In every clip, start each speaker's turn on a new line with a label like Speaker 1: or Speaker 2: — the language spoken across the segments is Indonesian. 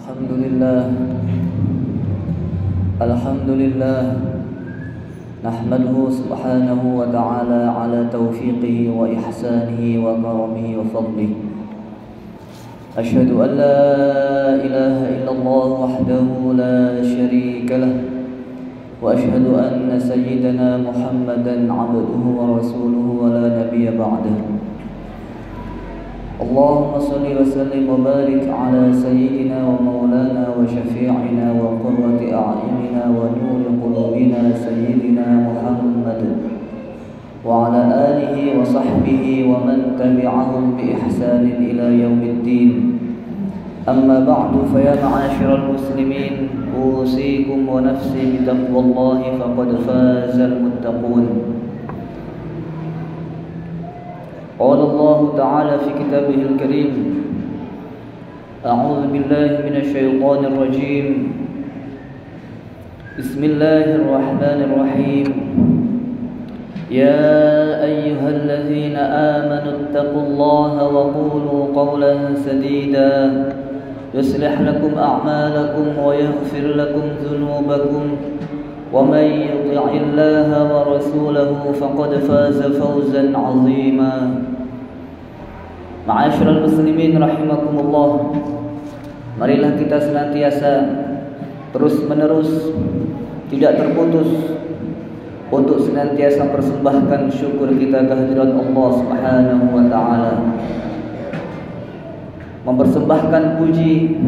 Speaker 1: Alhamdulillah, Alhamdulillah, nahmaduhu subhanahu wa ta'ala ala taufiqihi wa ihsanihi wa karamihi wa fadlihi. Ashhadu an la ilaha illallah wahdahu la sharika lah, wa ashhadu anna sayyidana Muhammadan abduhu wa rasuluhu wa la nabiyya ba'dah. Allahumma salli wa sallim wa barik ala sayyidina wa maulana wa syafi'ina wa qurrati a'yunina wa nuri qulubina sayyidina Muhammad wa ala alihi wa sahbihi wa man tabi'ahum bi ihsanin ila yaumiddin. Amma ba'du, fa ya ma'asyiral muslimin, usikum wa nafsi bi taqwallahi faqad fazal muttaqun. قال الله تعالى في كتابه الكريم: أعوذ بالله من الشيطان الرجيم، بسم الله الرحمن الرحيم، يا أيها الذين آمنوا اتقوا الله وقولوا قولا سديدا يصلح لكم أعمالكم ويغفر لكم ذنوبكم ومن يطع الله ورسوله فقد فاز فوزا عظيما. Ma'asyiral muslimin rahimakumullah, marilah kita senantiasa terus-menerus tidak terputus untuk senantiasa persembahkan syukur kita kehadirat Allah Subhanahu wa taala, mempersembahkan puji,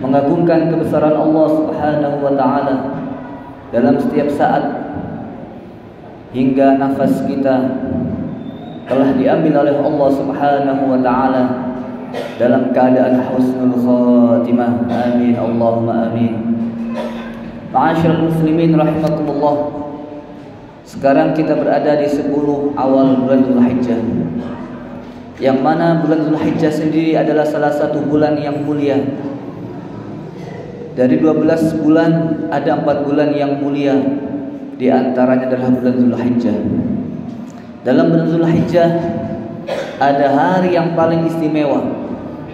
Speaker 1: mengagungkan kebesaran Allah Subhanahu wa taala dalam setiap saat hingga nafas kita telah diambil oleh Allah Subhanahu wa taala dalam keadaan husnul khatimah. Amin Allahumma amin. Ma'asyiral muslimin rahimakumullah, sekarang kita berada di 10 awal bulan Dzulhijjah, yang mana bulan Dzulhijjah sendiri adalah salah satu bulan yang mulia. Dari 12 bulan ada 4 bulan yang mulia, di antaranya adalah bulan Dzulhijjah. Dalam bulan Dzulhijjah ada hari yang paling istimewa,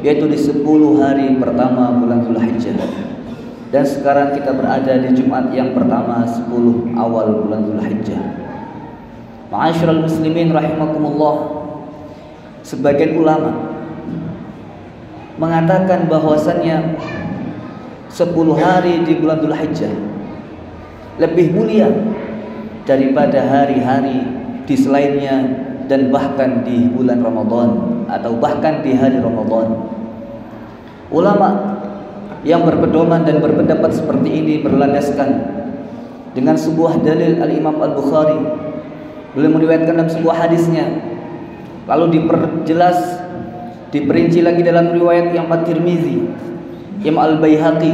Speaker 1: yaitu di 10 hari pertama bulan Dzulhijjah. Dan sekarang kita berada di Jumat yang pertama 10 awal bulan Dzulhijjah. Ma'asyiral muslimin rahimakumullah, sebagian ulama mengatakan bahwasannya 10 hari di bulan Dzulhijjah lebih mulia daripada hari-hari di selainnya, dan bahkan di bulan Ramadan atau bahkan di hari Ramadan. Ulama yang berpedoman dan berpendapat seperti ini berlandaskan dengan sebuah dalil Al-Imam Al-Bukhari. Beliau meriwayatkan dalam sebuah hadisnya, lalu diperjelas, diperinci lagi dalam riwayat yang At-Tirmizi, Imam Al-Baihaqi,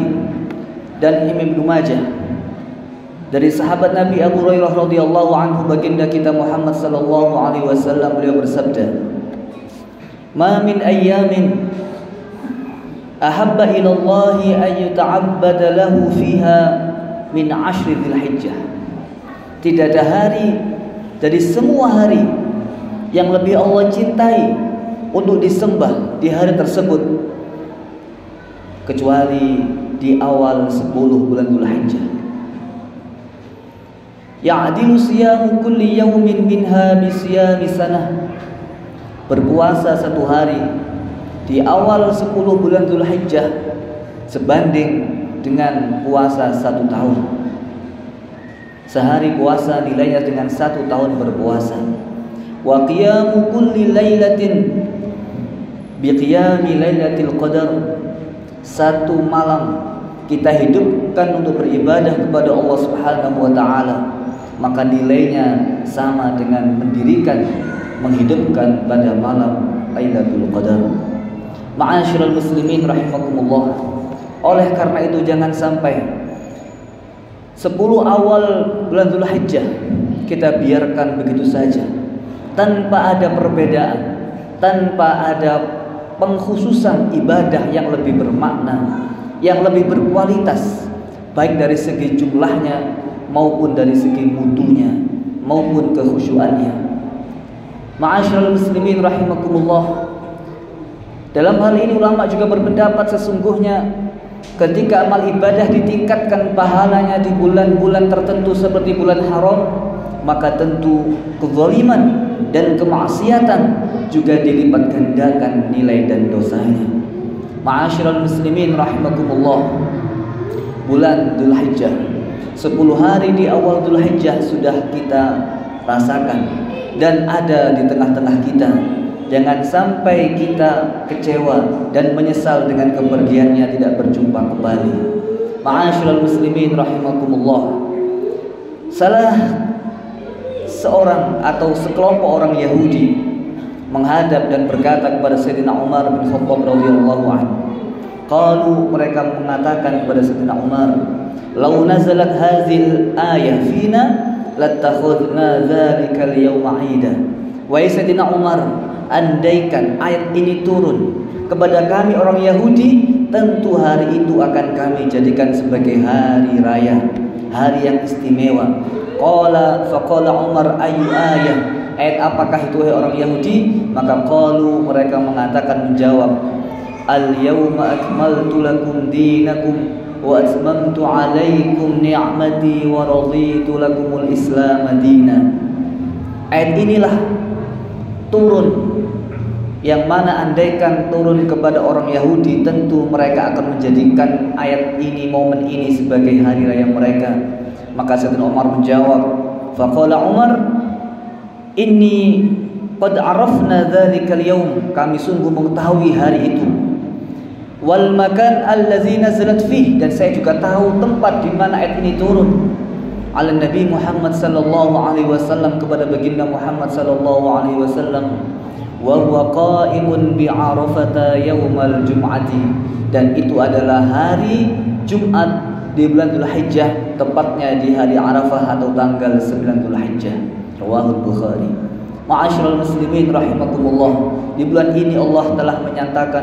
Speaker 1: dan Imam Ibnu Majah, dari sahabat Nabi Abu Hurairah radhiyallahu anhu, baginda kita Muhammad sallallahu alaihi wasallam, beliau bersabda, "Ma min ayyamin ahabba ila Allah an yuta'abbada lahu fiha min 'ashri Dzulhijjah." Tidak ada hari dari semua hari yang lebih Allah cintai untuk disembah di hari tersebut kecuali di awal 10 bulan Dzulhijjah. Ya'dilu siyamu kulli yawmin minha bisiyami sanah. Berpuasa satu hari di awal 10 bulan Dzulhijjah sebanding dengan puasa 1 tahun. Sehari puasa nilainya dengan 1 tahun berpuasa. Wa qiyamu kulli lailatin biqiyami lailatul qadar. Satu malam kita hidupkan untuk beribadah kepada Allah Subhanahu wa taala, maka nilainya sama dengan mendirikan, menghidupkan pada malam Lailatul Qadar. Ma'asyiral muslimin rahimakumullah, oleh karena itu jangan sampai 10 awal bulan Dzulhijjah kita biarkan begitu saja, tanpa ada perbedaan, tanpa ada pengkhususan ibadah yang lebih bermakna, yang lebih berkualitas, baik dari segi jumlahnya maupun dari segi mutunya maupun kekhusyuannya. Ma'asyiral muslimin rahimakumullah, Dalam hal ini ulama juga berpendapat sesungguhnya ketika amal ibadah ditingkatkan pahalanya di bulan-bulan tertentu seperti bulan haram, maka tentu kezaliman dan kemaksiatan juga dilipat gandakan nilai dan dosanya. Ma'asyiral muslimin rahimakumullah, bulan Dzulhijjah, 10 hari di awal Dzulhijjah sudah kita rasakan dan ada di tengah-tengah kita. Jangan sampai kita kecewa dan menyesal dengan kepergiannya tidak berjumpa kembali. Ma'asyiral muslimin rahimakumullah, salah seorang atau sekelompok orang Yahudi menghadap dan berkata kepada Sayyidina Umar bin Khattab radhiyallahu anhu. Qalu, mereka mengatakan kepada Sayyidina Umar, "Lau nazalat hadhil ayah fina lattakhadna dzalika al-yawma 'ida." Wahai Sayyidina Umar, andaikan ayat ini turun kepada kami orang Yahudi, tentu hari itu akan kami jadikan sebagai hari raya, hari yang istimewa. Faqala Umar, ayu ayat, ayat apakah itu wahai orang Yahudi? Maka qalu, mereka mengatakan, menjawab, al-yawma akmaltu lakum dinakum wa atmamtu alaikum ni'mati wa raditu lakumul islam dina. Ayat inilah turun, yang mana andaikan turun kepada orang Yahudi, tentu mereka akan menjadikan ayat ini, momen ini sebagai hari raya mereka. Maka Sayyidina Umar menjawab, faqala Umar, inni qad arafna dzalikal yaum, kami sungguh mengetahui hari itu, wal makan allazi nazalat fih, dan saya juga tahu tempat di mana ayat ini turun. Ala Nabi Muhammad sallallahu alaihi wasallam, kepada baginda Muhammad sallallahu alaihi wasallam, wa huwa qa'imun bi Arafah yaumal jum'ati, dan itu adalah hari Jumat di bulan Dzulhijjah, tepatnya di hari Arafah atau tanggal 9 Dzulhijjah. Rawahul Bukhari. Ma'asyiral muslimin rahimakumullah, di bulan ini Allah telah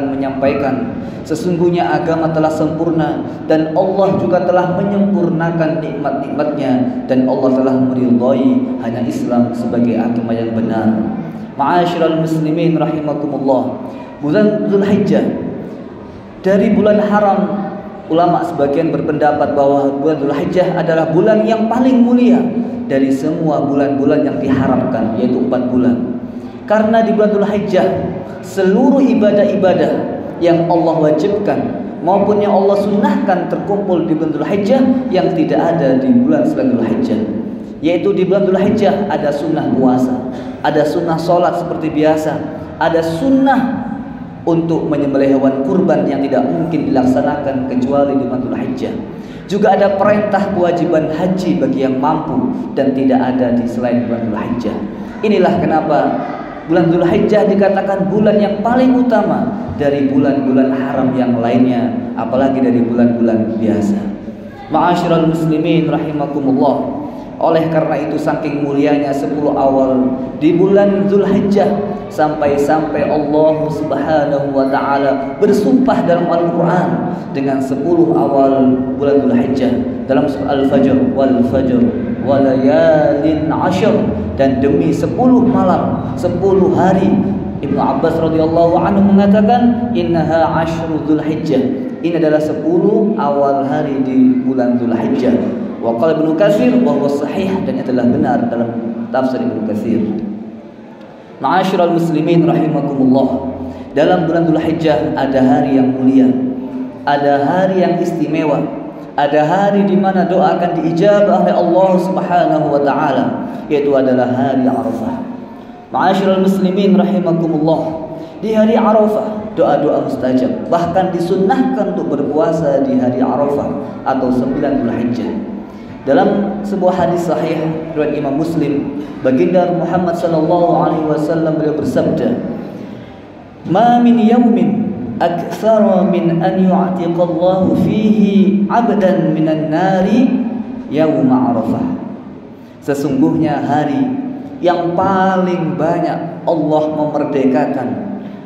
Speaker 1: menyampaikan sesungguhnya agama telah sempurna dan Allah juga telah menyempurnakan nikmat-nikmatnya, dan Allah telah meridhai hanya Islam sebagai agama yang benar. Ma'asyiral muslimin rahimakumullah, bulan Dzulhijjah dari bulan haram, ulama sebagian berpendapat bahwa bulan Dzulhijjah adalah bulan yang paling mulia dari semua bulan-bulan yang diharamkan, yaitu 4 bulan. Karena di bulan Dzulhijjah seluruh ibadah-ibadah yang Allah wajibkan maupun yang Allah sunnahkan terkumpul di bulan Dzulhijjah yang tidak ada di bulan selain Dzulhijjah. Yaitu di bulan Dzulhijjah ada sunnah puasa, ada sunnah sholat seperti biasa, ada sunnah untuk menyembelih hewan kurban yang tidak mungkin dilaksanakan kecuali di bulan Dzulhijjah. Juga ada perintah kewajiban haji bagi yang mampu dan tidak ada di selain bulan Dzulhijjah. Inilah kenapa bulan Dzulhijjah dikatakan bulan yang paling utama dari bulan-bulan haram yang lainnya, apalagi dari bulan-bulan biasa. Ma'asyiral muslimin rahimakumullah, oleh karena itu saking mulianya 10 awal di bulan Dzulhijjah, sampai-sampai Allah Subhanahu wa taala bersumpah dalam Al-Qur'an dengan 10 awal bulan Dzulhijjah dalam surah Al-Fajr, wal fajr wa layalin 'ashr, dan demi 10 malam, 10 hari. Ibnu Abbas radhiyallahu anhu mengatakan, innaha 'ashru Dzulhijjah, ini adalah 10 awal hari di bulan Dzulhijjah. Wa qala Ibnu Katsir wa huwa sahih, dan adalah benar dalam tafsir Ibnu Katsir. Ma'asyiral muslimin rahimakumullah, dalam bulan Dzulhijjah ada hari yang mulia, ada hari yang istimewa, ada hari di mana doa akan diijabah oleh Allah Subhanahu wa taala, yaitu adalah hari Arafah. Ma'asyiral muslimin rahimakumullah, di hari Arafah doa-doa mustajab, bahkan disunnahkan untuk berpuasa di hari Arafah atau 9 Dzulhijjah. Dalam sebuah hadis sahih riwayat Imam Muslim, baginda Muhammad sallallahu alaihi wasallam beliau bersabda, "Ma min yaumin aktsara min an yu'tiqallahu fihi 'abdan minan nari yaum Arafah." Sesungguhnya hari yang paling banyak Allah memerdekakan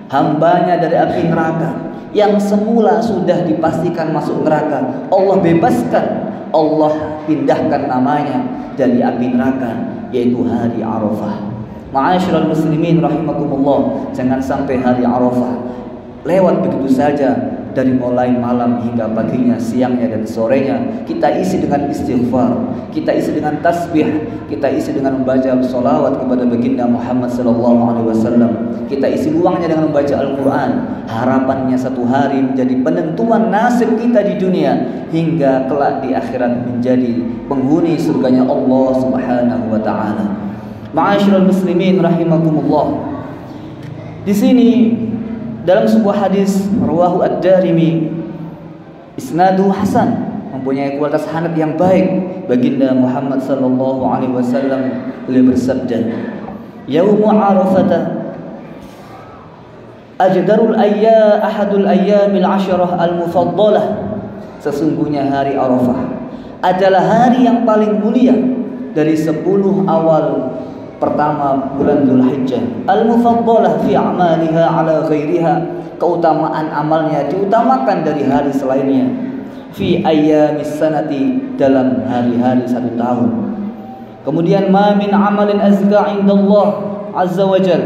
Speaker 1: hambanya dari api neraka, yang semula sudah dipastikan masuk neraka, Allah bebaskan, Allah pindahkan namanya dari api neraka, yaitu hari Arafah. Ma'asyiral muslimin rahimakumullah, jangan sampai hari Arafah lewat begitu saja, dari mulai malam hingga paginya, siangnya dan sorenya. Kita isi dengan istighfar, kita isi dengan tasbih, kita isi dengan membaca sholawat kepada baginda Muhammad SAW. Kita isi luangnya dengan membaca Al-Quran. Harapannya satu hari menjadi penentuan nasib kita di dunia, hingga kelak di akhirat menjadi penghuni surganya Allah Subhanahu wa ta'ala. Ma'asyiral muslimin rahimakumullah. Di sini dalam sebuah hadis rawahu ad-Darimi, isnadu hasan, mempunyai kualitas sanad yang baik, baginda Muhammad sallallahu alaihi wasallam beliau bersabda, "Yaumu Arafah ajdarul ahadul ayyamil 'asharah al-mufaddalah." Sesungguhnya hari Arafah adalah hari yang paling mulia dari 10 awal pertama bulan Dzulhijjah. Al-mufaddalah fi a'maliha 'ala ghairiha, keutamaan amalnya diutamakan dari hari selainnya. Fi ayyamis sanati, dalam hari-hari 1 tahun. Kemudian ma min amalin azka 'indallah azza wajal,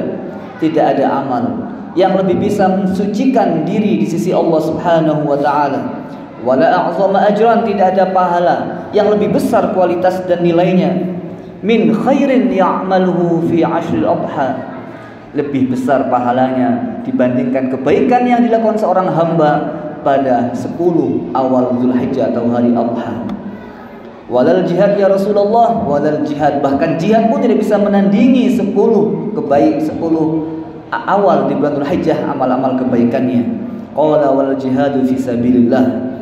Speaker 1: tidak ada amal yang lebih bisa mensucikan diri di sisi Allah Subhanahu wa taala. Wala a'zama ajran, tidak ada pahala yang lebih besar kualitas dan nilainya. Min khairin ya'maluhu fi 'ashril adha, lebih besar pahalanya dibandingkan kebaikan yang dilakukan seorang hamba pada 10 awal Dzulhijjah atau hari Adha. Walal jihad ya Rasulullah, walal jihad, bahkan jihad pun tidak bisa menandingi 10 awal di bulan Dzulhijjah amal-amal kebaikannya. Qala wal jihadu fi sabilillah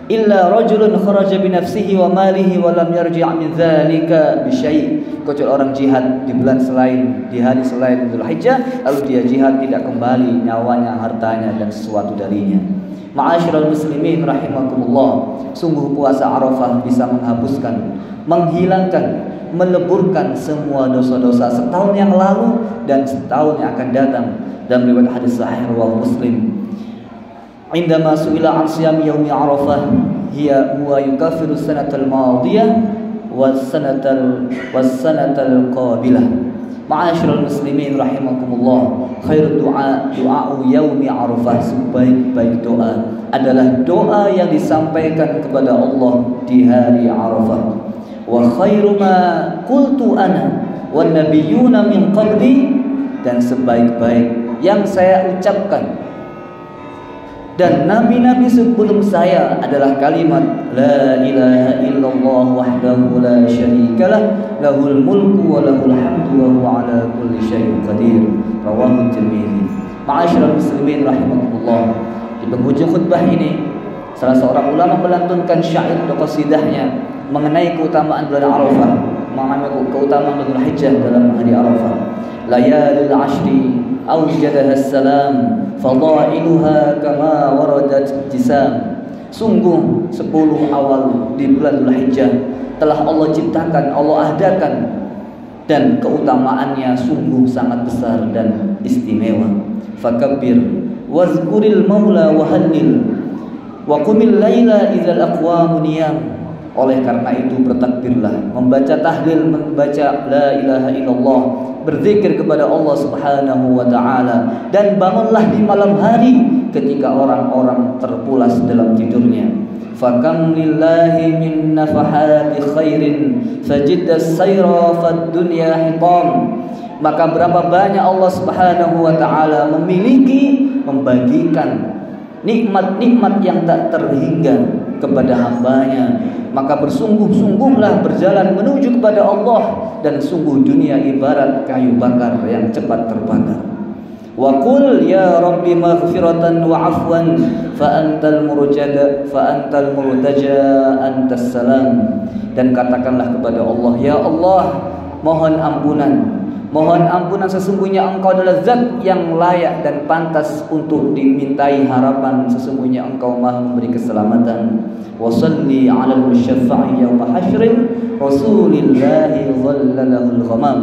Speaker 1: illa rajulun kharaja bi nafsihi wa malihi wa lam yarji' min dzalika bi syai', kecuali orang jihad di bulan selain, di hari selain Dzulhijjah, lalu dia jihad tidak kembali nyawanya, hartanya dan sesuatu darinya. Ma'asyiral muslimin rahimakumullah, sungguh puasa Arafah bisa menghapuskan, menghilangkan, meleburkan semua dosa-dosa setahun yang lalu dan setahun yang akan datang. Dalam riwayat hadis sahih riwayat Muslim, indama su'ila an siyam yaumi Arafah huwa yukaffiru sanatal madiyah was sanatal qabilah. Ma'asyiral muslimin rahimakumullah, khairud du'a yaumi Arafah, sebaik-baik doa adalah doa yang disampaikan kepada Allah di hari Arafah. Wa khairu ma qultu ana wan nabiyyuna min qabli, dan sebaik-baik yang saya ucapkan dan nabi-nabi sebelum saya adalah kalimat la ilaha illallah wahdahu la syarikalah lahul mulku wa lahul hamdu wa huwa ala kulli syai'in qadir. Rawahu Tirmidzi. Ma'asyiral muslimin rahimakumullah, di penghujung khutbah ini salah seorang ulama melantunkan syair atau qasidahnya mengenai keutamaan bulan Arafah, mengenai keutamaan bulan Dzulhijjah dalam hari Arafah. Layalil ashri awjadaha salam fadailuha kama waradat jisam. Sungguh 10 awal di bulan Dzulhijjah telah Allah ciptakan, Allah adakan, dan keutamaannya sungguh sangat besar dan istimewa. Fakabbir wazkuril maula wa hallil wa qumil laila idzal aqwamu niyam. Oleh karena itu bertakbirlah, membaca tahlil, membaca la ilaha illallah, berzikir kepada Allah Subhanahu wa ta'ala, dan bangunlah di malam hari ketika orang-orang terpulas dalam tidurnya. Fakam lillahi min nafahati khairin fajiddas sayra fad dunya hitam. Maka berapa banyak Allah Subhanahu wa ta'ala membagikan nikmat-nikmat yang tak terhingga kepada hambanya, maka bersungguh-sungguhlah berjalan menuju kepada Allah, dan sungguh dunia ibarat kayu bakar yang cepat terbakar. Wa qul ya rabbi maghfiratan wa afwan fa antal murtaja antas salam. Dan katakanlah kepada Allah, ya Allah, mohon ampunan, sesungguhnya Engkau adalah zat yang layak dan pantas untuk dimintai harapan, sesungguhnya Engkau Maha memberi keselamatan. Wa shalli 'alal musyaffa'i yauma hasyrin rasulillahi dhallalahul ghamam.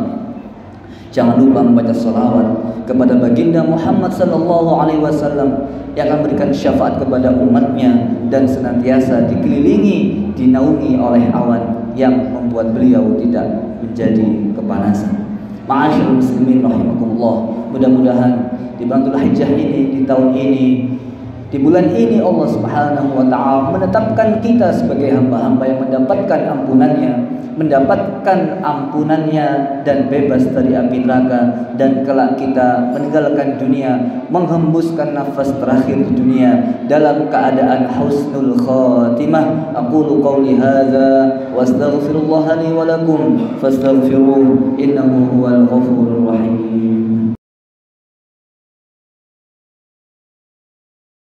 Speaker 1: Jangan lupa membaca salawat kepada baginda Muhammad sallallahu alaihi wasallam yang akan memberikan syafaat kepada umatnya dan senantiasa dikelilingi, dinaungi oleh awan yang membuat beliau tidak menjadi kepanasan. Ma'asyiral muslimin rahimakumullah, mudah-mudahan di bulan Dzulhijjah ini, di tahun ini, di bulan ini Allah Subhanahu wa taala menetapkan kita sebagai hamba-hamba yang mendapatkan ampunannya dan bebas dari api neraka, dan kelak kita meninggalkan dunia, menghembuskan nafas terakhir di dunia dalam keadaan husnul khatimah. Aqulu qawli hadza wa astaghfirullah li wa lakum fastaghfiruhu innahu huwal ghafurur rahim.